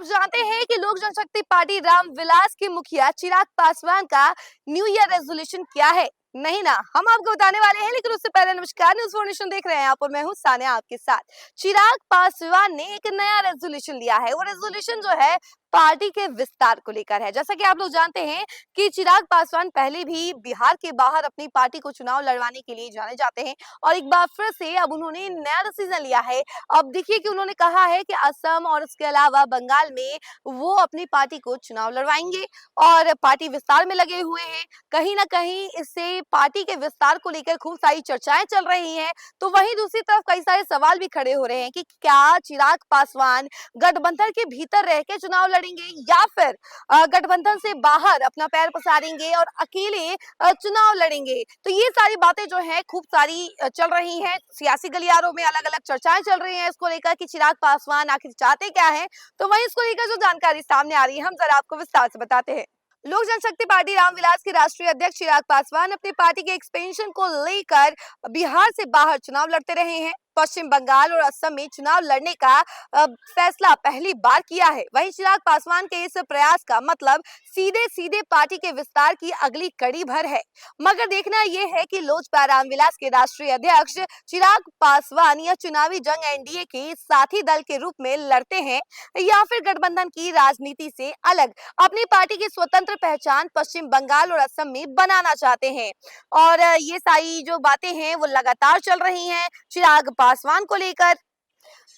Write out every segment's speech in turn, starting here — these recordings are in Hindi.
आप जानते हैं कि लोक जनशक्ति पार्टी रामविलास के मुखिया चिराग पासवान का न्यू ईयर रेजोल्यूशन क्या है? नहीं ना, हम आपको बताने वाले हैं, लेकिन उससे पहले नमस्कार, न्यूज़ फॉर नेशन देख रहे हैं आप और मैं हूं सानिया आपके साथ। चिराग पासवान ने एक नया रेजोल्यूशन लिया है। वो रेजोल्यूशन जो है पार्टी के विस्तार को लेकर है। जैसा कि आप लोग जानते हैं कि चिराग पासवान पहले भी बिहार के बाहर अपनी पार्टी को चुनाव लड़वाने के लिए जाने जाते हैं और एक बार फिर से अब उन्होंने नया डिसीजन लिया है। अब देखिए कि उन्होंने कहा है कि असम और इसके अलावा बंगाल में वो अपनी पार्टी को चुनाव लड़वाएंगे और पार्टी विस्तार में लगे हुए हैं। कहीं ना कहीं इससे पार्टी के विस्तार को लेकर खूब सारी चर्चाएं चल रही हैं। तो वहीं दूसरी तरफ कई सारे सवाल भी खड़े हो रहे हैं कि क्या चिराग पासवान गठबंधन के भीतर रह के चुनाव लड़ेंगे या फिर गठबंधन से बाहर अपना पैर पसारेंगे और अकेले चुनाव लड़ेंगे। तो ये सारी बातें जो है खूब सारी चल रही हैं। सियासी गलियारों में अलग अलग चर्चाएं चल रही हैं इसको लेकर कि चिराग पासवान आखिर चाहते क्या है। तो वहीं इसको लेकर जो जानकारी सामने आ रही है, हम जरा आपको विस्तार से बताते हैं। लोक जनशक्ति पार्टी रामविलास के राष्ट्रीय अध्यक्ष चिराग पासवान अपनी पार्टी के एक्सपेंशन को लेकर बिहार से बाहर चुनाव लड़ते रहे हैं। पश्चिम बंगाल और असम में चुनाव लड़ने का फैसला पहली बार किया है। वहीं चिराग पासवान के इस प्रयास का मतलब सीधे सीधे पार्टी के विस्तार की अगली कड़ी भर है। मगर देखना यह है कि लोजपा रामविलास के राष्ट्रीय अध्यक्ष चिराग पासवान यह चुनावी जंग एनडीए के साथी दल के रूप में लड़ते हैं या फिर गठबंधन की राजनीति से अलग अपनी पार्टी की स्वतंत्र पहचान पश्चिम बंगाल और असम में बनाना चाहते हैं। और ये सारी जो बातें हैं वो लगातार चल रही हैं चिराग पासवान को लेकर।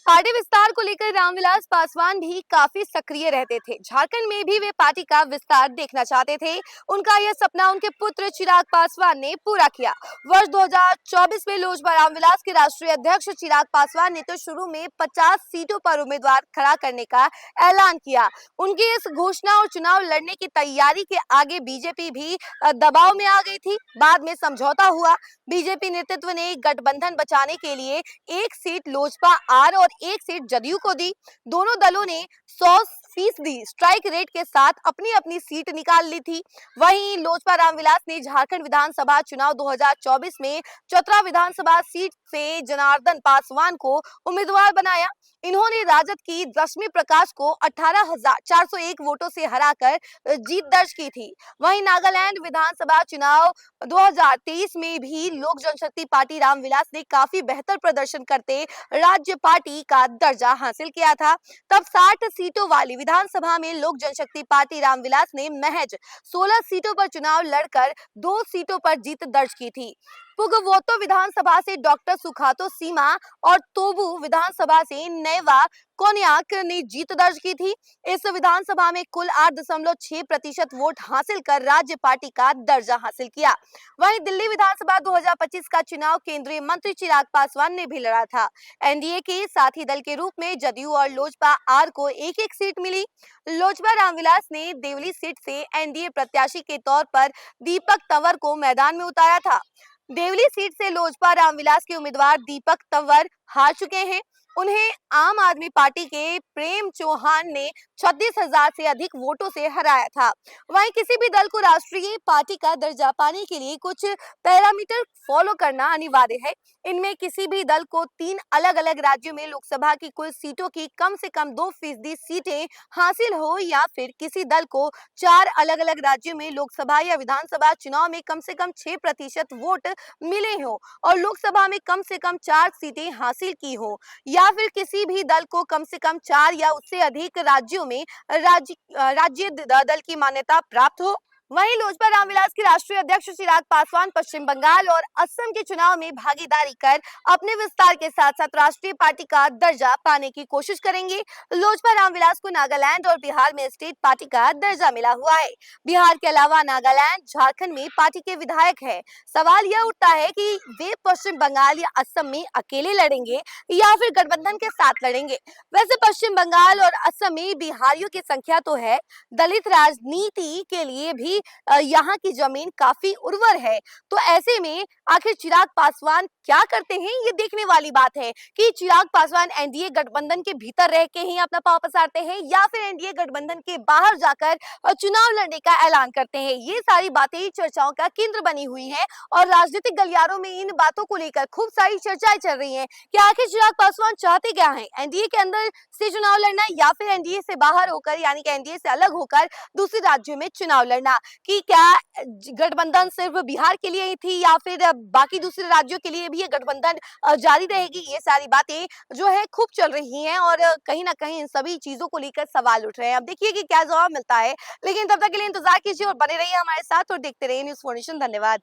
पार्टी विस्तार को लेकर रामविलास पासवान भी काफी सक्रिय रहते थे। झारखंड में भी वे पार्टी का विस्तार देखना चाहते थे। उनका यह सपना उनके पुत्र चिराग पासवान ने पूरा किया। वर्ष 2024 में लोजपा रामविलास के राष्ट्रीय अध्यक्ष चिराग पासवान ने तो शुरू में 50 सीटों पर उम्मीदवार खड़ा करने का ऐलान किया। उनकी इस घोषणा और चुनाव लड़ने की तैयारी के आगे बीजेपी भी दबाव में आ गई थी। बाद में समझौता हुआ। बीजेपी नेतृत्व ने गठबंधन बचाने के लिए एक सीट लोजपा आर और एक सीट जदयू को दी। दोनों दलों ने 100% स्ट्राइक रेट के साथ अपनी अपनी सीट निकाल ली थी। वहीं लोजपा रामविलास ने झारखंड विधानसभा चुनाव 2024 में चतरा विधानसभा सीट से जनार्दन पासवान को उम्मीदवार बनाया। इन्होंने राजद की रश्मि प्रकाश को 18,401 वोटों से हराकर जीत दर्ज की थी। वहीं नागालैंड विधानसभा चुनाव 2023 में भी लोक जनशक्ति पार्टी रामविलास ने काफी बेहतर प्रदर्शन करते राज्य पार्टी का दर्जा हासिल किया था। तब 60 सीटों वाली विधानसभा में लोक जनशक्ति पार्टी रामविलास ने महज 16 सीटों पर चुनाव लड़कर 2 सीटों पर जीत दर्ज की थी। पुगवोतो विधानसभा से डॉक्टर सुखातो सीमा और तोबू विधानसभा से नैवा कोन्याक ने जीत दर्ज की थी। इस विधानसभा में कुल 8.6% वोट हासिल कर राज्य पार्टी का दर्जा हासिल किया। वहीं दिल्ली विधानसभा 2025 का चुनाव केंद्रीय मंत्री चिराग पासवान ने भी लड़ा था। एनडीए के साथी दल के रूप में जदयू और लोजपा आर को एक एक सीट मिली। लोजपा रामविलास ने देवली सीट से एनडीए प्रत्याशी के तौर पर दीपक तंवर को मैदान में उतारा था। देवली सीट से लोजपा रामविलास के उम्मीदवार दीपक तंवर हार चुके हैं। उन्हें आम आदमी पार्टी के प्रेम चौहान ने 36,000 से अधिक वोटों से हराया था। वहीं किसी भी दल को राष्ट्रीय पार्टी का दर्जा पाने के लिए कुछ पैरामीटर फॉलो करना अनिवार्य है। इनमें किसी भी दल को 3 अलग अलग राज्यों में लोकसभा की कुल सीटों की कम से कम 2% सीटें हासिल हो या फिर किसी दल को 4 अलग अलग राज्यों में लोकसभा या विधानसभा चुनाव में कम से कम 6% वोट मिले हो और लोकसभा में कम से कम 4 सीटें हासिल की हो या फिर किसी भी दल को कम से कम 4 या उससे अधिक राज्यों में राज्य दल की मान्यता प्राप्त हो। वहीं लोजपा रामविलास के राष्ट्रीय अध्यक्ष चिराग पासवान पश्चिम बंगाल और असम के चुनाव में भागीदारी कर अपने विस्तार के साथ साथ राष्ट्रीय पार्टी का दर्जा पाने की कोशिश करेंगे। लोजपा रामविलास को नागालैंड और बिहार में स्टेट पार्टी का दर्जा मिला हुआ है। बिहार के अलावा नागालैंड, झारखंड में पार्टी के विधायक है। सवाल यह उठता है कि वे पश्चिम बंगाल या असम में अकेले लड़ेंगे या फिर गठबंधन के साथ लड़ेंगे। वैसे पश्चिम बंगाल और असम में बिहारियों की संख्या तो है। दलित राजनीति के लिए भी यहाँ की जमीन काफी उर्वर है। तो ऐसे में आखिर चिराग पासवान क्या करते हैं, ये देखने वाली बात है कि चिराग पासवान एनडीए गठबंधन के भीतर रह के ही अपना पांव पसारते हैं या फिर एनडीए गठबंधन के बाहर जाकर चुनाव लड़ने का ऐलान करते हैं। ये सारी बातें ही चर्चाओं का केंद्र बनी हुई हैं और राजनीतिक गलियारों में इन बातों को लेकर खूब सारी चर्चाएं चल रही हैं कि आखिर चिराग पासवान चाहते क्या हैं, एनडीए के अंदर से चुनाव लड़ना या फिर एनडीए से बाहर होकर यानी कि एनडीए से अलग होकर दूसरे राज्यों में चुनाव लड़ना। कि क्या गठबंधन सिर्फ बिहार के लिए ही थी या फिर बाकी दूसरे राज्यों के लिए भी ये गठबंधन जारी रहेगी, ये सारी बातें जो है खूब चल रही हैं और कहीं ना कहीं इन सभी चीजों को लेकर सवाल उठ रहे हैं। अब देखिए कि क्या जवाब मिलता है, लेकिन तब तक के लिए इंतजार कीजिए और बने रहिए हमारे साथ और देखते रहिए न्यूज़4नेशन। धन्यवाद।